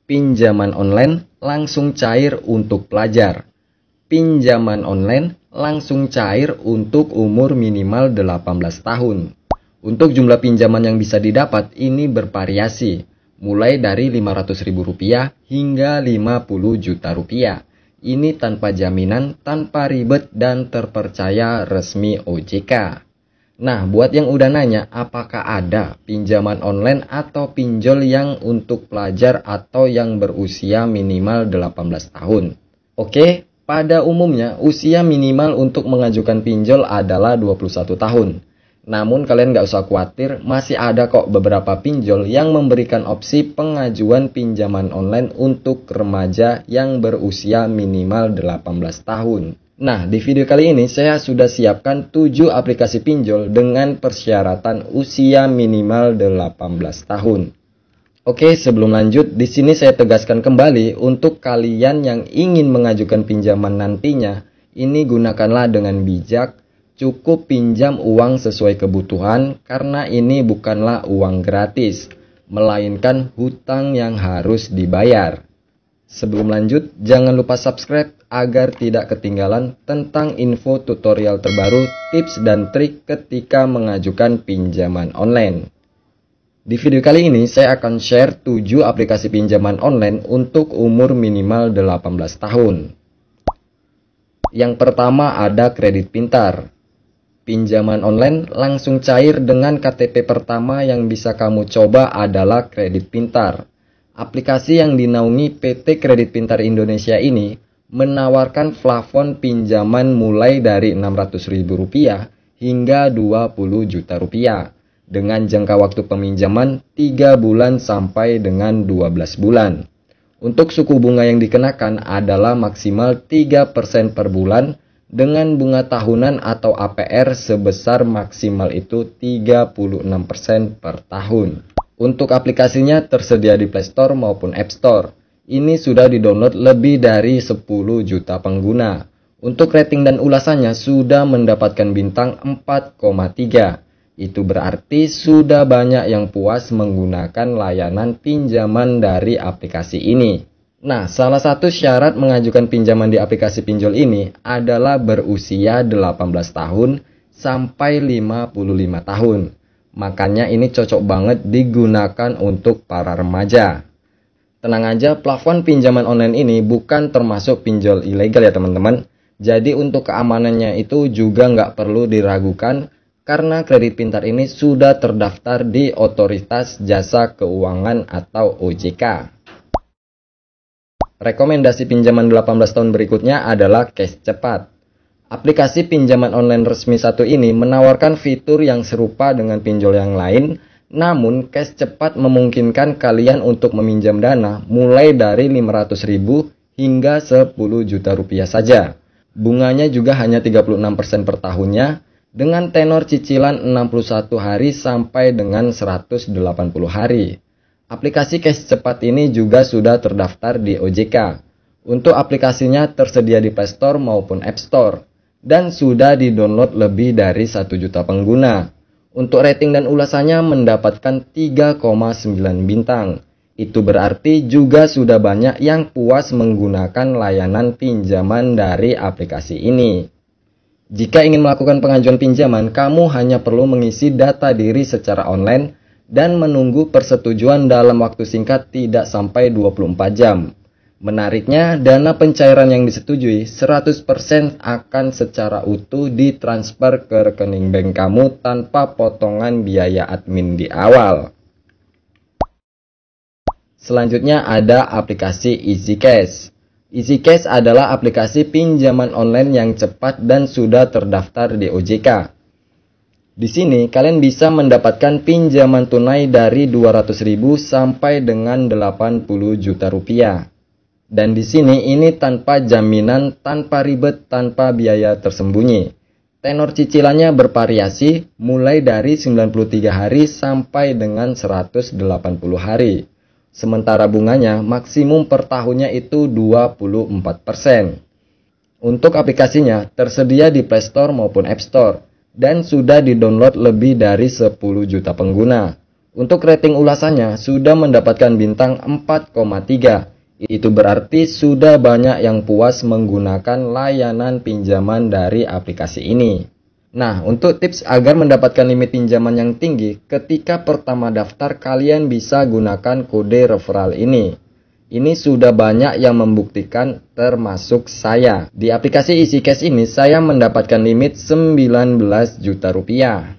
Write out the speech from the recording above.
Pinjaman online langsung cair untuk pelajar. Pinjaman online langsung cair untuk umur minimal 18 tahun. Untuk jumlah pinjaman yang bisa didapat ini bervariasi, mulai dari Rp500.000 hingga Rp50 juta. Ini tanpa jaminan, tanpa ribet, dan terpercaya resmi OJK. Nah, buat yang udah nanya, apakah ada pinjaman online atau pinjol yang untuk pelajar atau yang berusia minimal 18 tahun? Oke, pada umumnya usia minimal untuk mengajukan pinjol adalah 21 tahun. Namun kalian gak usah khawatir, masih ada kok beberapa pinjol yang memberikan opsi pengajuan pinjaman online untuk remaja yang berusia minimal 18 tahun. Nah, di video kali ini saya sudah siapkan 7 aplikasi pinjol dengan persyaratan usia minimal 18 tahun. Oke, sebelum lanjut, di sini saya tegaskan kembali untuk kalian yang ingin mengajukan pinjaman nantinya, ini gunakanlah dengan bijak, cukup pinjam uang sesuai kebutuhan karena ini bukanlah uang gratis, melainkan hutang yang harus dibayar. Sebelum lanjut, jangan lupa subscribe agar tidak ketinggalan tentang info tutorial terbaru, tips dan trik ketika mengajukan pinjaman online. Di video kali ini saya akan share 7 aplikasi pinjaman online untuk umur minimal 18 tahun. Yang pertama ada Kredit Pintar. Pinjaman online langsung cair dengan KTP pertama yang bisa kamu coba adalah Kredit Pintar. Aplikasi yang dinaungi PT Kredit Pintar Indonesia ini menawarkan plafon pinjaman mulai dari Rp600.000 hingga Rp20 juta dengan jangka waktu peminjaman 3 bulan sampai dengan 12 bulan. Untuk suku bunga yang dikenakan adalah maksimal 3% per bulan dengan bunga tahunan atau APR sebesar maksimal itu 36% per tahun. Untuk aplikasinya tersedia di Play Store maupun App Store. Ini sudah didownload lebih dari 10 juta pengguna. Untuk rating dan ulasannya sudah mendapatkan bintang 4,3. Itu berarti sudah banyak yang puas menggunakan layanan pinjaman dari aplikasi ini. Nah, salah satu syarat mengajukan pinjaman di aplikasi pinjol ini adalah berusia 18 tahun sampai 55 tahun. Makanya ini cocok banget digunakan untuk para remaja. Tenang aja, plafon pinjaman online ini bukan termasuk pinjol ilegal ya teman-teman. Jadi untuk keamanannya itu juga nggak perlu diragukan karena Kredit Pintar ini sudah terdaftar di Otoritas Jasa Keuangan atau OJK. Rekomendasi pinjaman 18 tahun berikutnya adalah Cash Cepat. Aplikasi pinjaman online resmi satu ini menawarkan fitur yang serupa dengan pinjol yang lain, namun Cash Cepat memungkinkan kalian untuk meminjam dana mulai dari Rp500.000 hingga Rp10 juta saja. Bunganya juga hanya 36% per tahunnya, dengan tenor cicilan 61 hari sampai dengan 180 hari. Aplikasi Cash Cepat ini juga sudah terdaftar di OJK. Untuk aplikasinya tersedia di Play Store maupun App Store. Dan sudah di-download lebih dari 1 juta pengguna. Untuk rating dan ulasannya mendapatkan 3,9 bintang. Itu berarti juga sudah banyak yang puas menggunakan layanan pinjaman dari aplikasi ini. Jika ingin melakukan pengajuan pinjaman, kamu hanya perlu mengisi data diri secara online dan menunggu persetujuan dalam waktu singkat tidak sampai 24 jam. Menariknya, dana pencairan yang disetujui 100% akan secara utuh ditransfer ke rekening bank kamu tanpa potongan biaya admin di awal. Selanjutnya ada aplikasi EasyCash. EasyCash adalah aplikasi pinjaman online yang cepat dan sudah terdaftar di OJK. Di sini kalian bisa mendapatkan pinjaman tunai dari Rp200.000 sampai dengan Rp80 juta. Dan di sini ini tanpa jaminan, tanpa ribet, tanpa biaya tersembunyi. Tenor cicilannya bervariasi mulai dari 93 hari sampai dengan 180 hari. Sementara bunganya maksimum per tahunnya itu 24%. Untuk aplikasinya tersedia di Play Store maupun App Store dan sudah di-download lebih dari 10 juta pengguna. Untuk rating ulasannya sudah mendapatkan bintang 4,3. Itu berarti sudah banyak yang puas menggunakan layanan pinjaman dari aplikasi ini. Nah, untuk tips agar mendapatkan limit pinjaman yang tinggi, ketika pertama daftar kalian bisa gunakan kode referral ini. Ini sudah banyak yang membuktikan termasuk saya. Di aplikasi EasyCash ini saya mendapatkan limit 19 juta rupiah.